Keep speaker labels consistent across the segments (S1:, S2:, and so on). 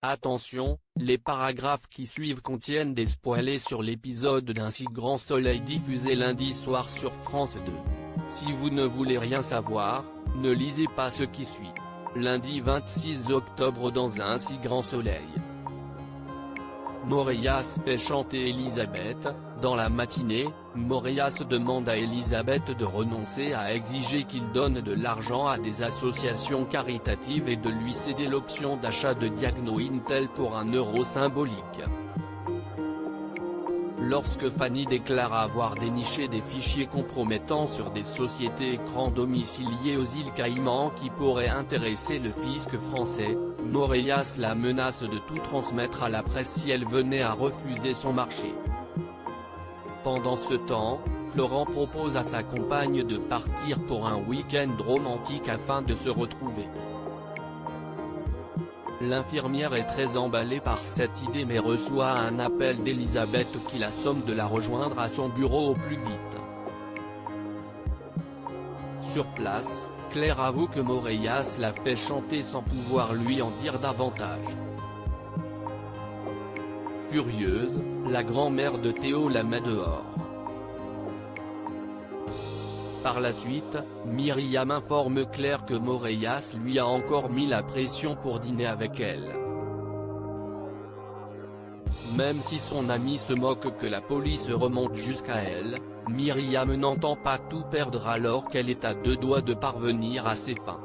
S1: Attention, les paragraphes qui suivent contiennent des spoilers sur l'épisode d'Un si grand soleil diffusé lundi soir sur France 2. Si vous ne voulez rien savoir, ne lisez pas ce qui suit. Lundi 26 octobre dans Un si grand soleil. Moréas fait chanter Elisabeth. Dans la matinée, Moréas demande à Elisabeth de renoncer à exiger qu'il donne de l'argent à des associations caritatives et de lui céder l'option d'achat de Diagno Intel pour €1 symbolique. Lorsque Fanny déclare avoir déniché des fichiers compromettants sur des sociétés écrans domiciliées aux îles Caïmans qui pourraient intéresser le fisc français, Moréas la menace de tout transmettre à la presse si elle venait à refuser son marché. Pendant ce temps, Florent propose à sa compagne de partir pour un week-end romantique afin de se retrouver. L'infirmière est très emballée par cette idée mais reçoit un appel d'Elisabeth qui la somme de la rejoindre à son bureau au plus vite. Sur place, Claire avoue que Moréas l'a fait chanter sans pouvoir lui en dire davantage. Furieuse, la grand-mère de Théo la met dehors. Par la suite, Myriam informe Claire que Moréas lui a encore mis la pression pour dîner avec elle. Même si son amie se moque que la police remonte jusqu'à elle, Myriam n'entend pas tout perdre alors qu'elle est à 2 doigts de parvenir à ses fins.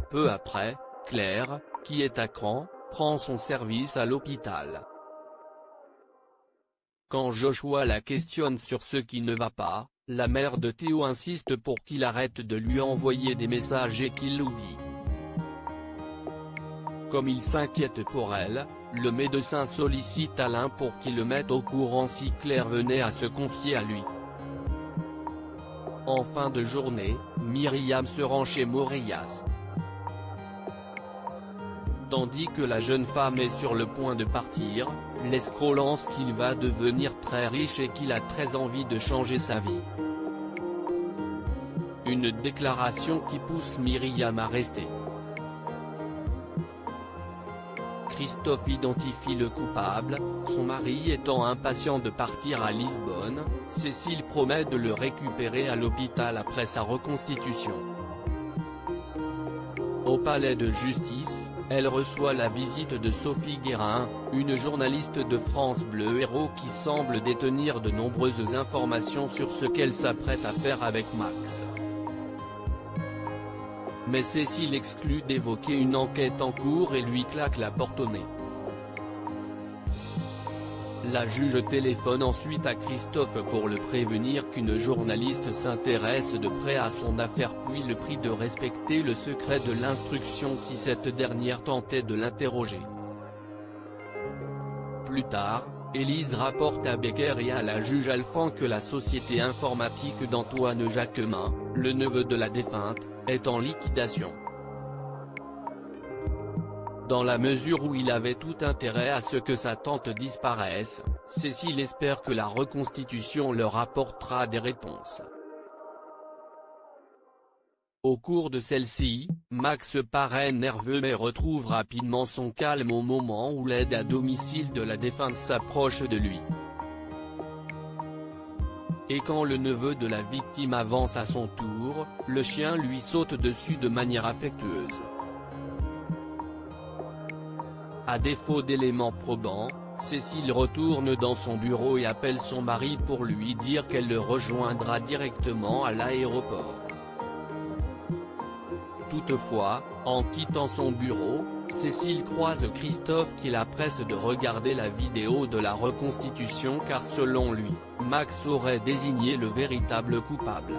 S1: Peu après, Claire, qui est à cran, prend son service à l'hôpital. Quand Joshua la questionne sur ce qui ne va pas, la mère de Théo insiste pour qu'il arrête de lui envoyer des messages et qu'il l'oublie. Comme il s'inquiète pour elle, le médecin sollicite Alain pour qu'il le mette au courant si Claire venait à se confier à lui. En fin de journée, Myriam se rend chez Moréas. Tandis que la jeune femme est sur le point de partir, l'escroc lance qu'il va devenir très riche et qu'il a très envie de changer sa vie. Une déclaration qui pousse Myriam à rester. Christophe identifie le coupable, son mari étant impatient de partir à Lisbonne, Cécile promet de le récupérer à l'hôpital après sa reconstitution. Au palais de justice, elle reçoit la visite de Sophie Guérin, une journaliste de France Bleu Héros qui semble détenir de nombreuses informations sur ce qu'elle s'apprête à faire avec Max. Mais Cécile exclut d'évoquer une enquête en cours et lui claque la porte au nez. La juge téléphone ensuite à Christophe pour le prévenir qu'une journaliste s'intéresse de près à son affaire puis le prie de respecter le secret de l'instruction si cette dernière tentait de l'interroger. Plus tard, Élise rapporte à Becker et à la juge Alphand que la société informatique d'Antoine Jacquemin, le neveu de la défunte, est en liquidation. Dans la mesure où il avait tout intérêt à ce que sa tante disparaisse, Cécile espère que la reconstitution leur apportera des réponses. Au cours de celle-ci, Max paraît nerveux mais retrouve rapidement son calme au moment où l'aide à domicile de la défunte s'approche de lui. Et quand le neveu de la victime avance à son tour, le chien lui saute dessus de manière affectueuse. À défaut d'éléments probants, Cécile retourne dans son bureau et appelle son mari pour lui dire qu'elle le rejoindra directement à l'aéroport. Toutefois, en quittant son bureau, Cécile croise Christophe qui la presse de regarder la vidéo de la reconstitution car selon lui, Max aurait désigné le véritable coupable.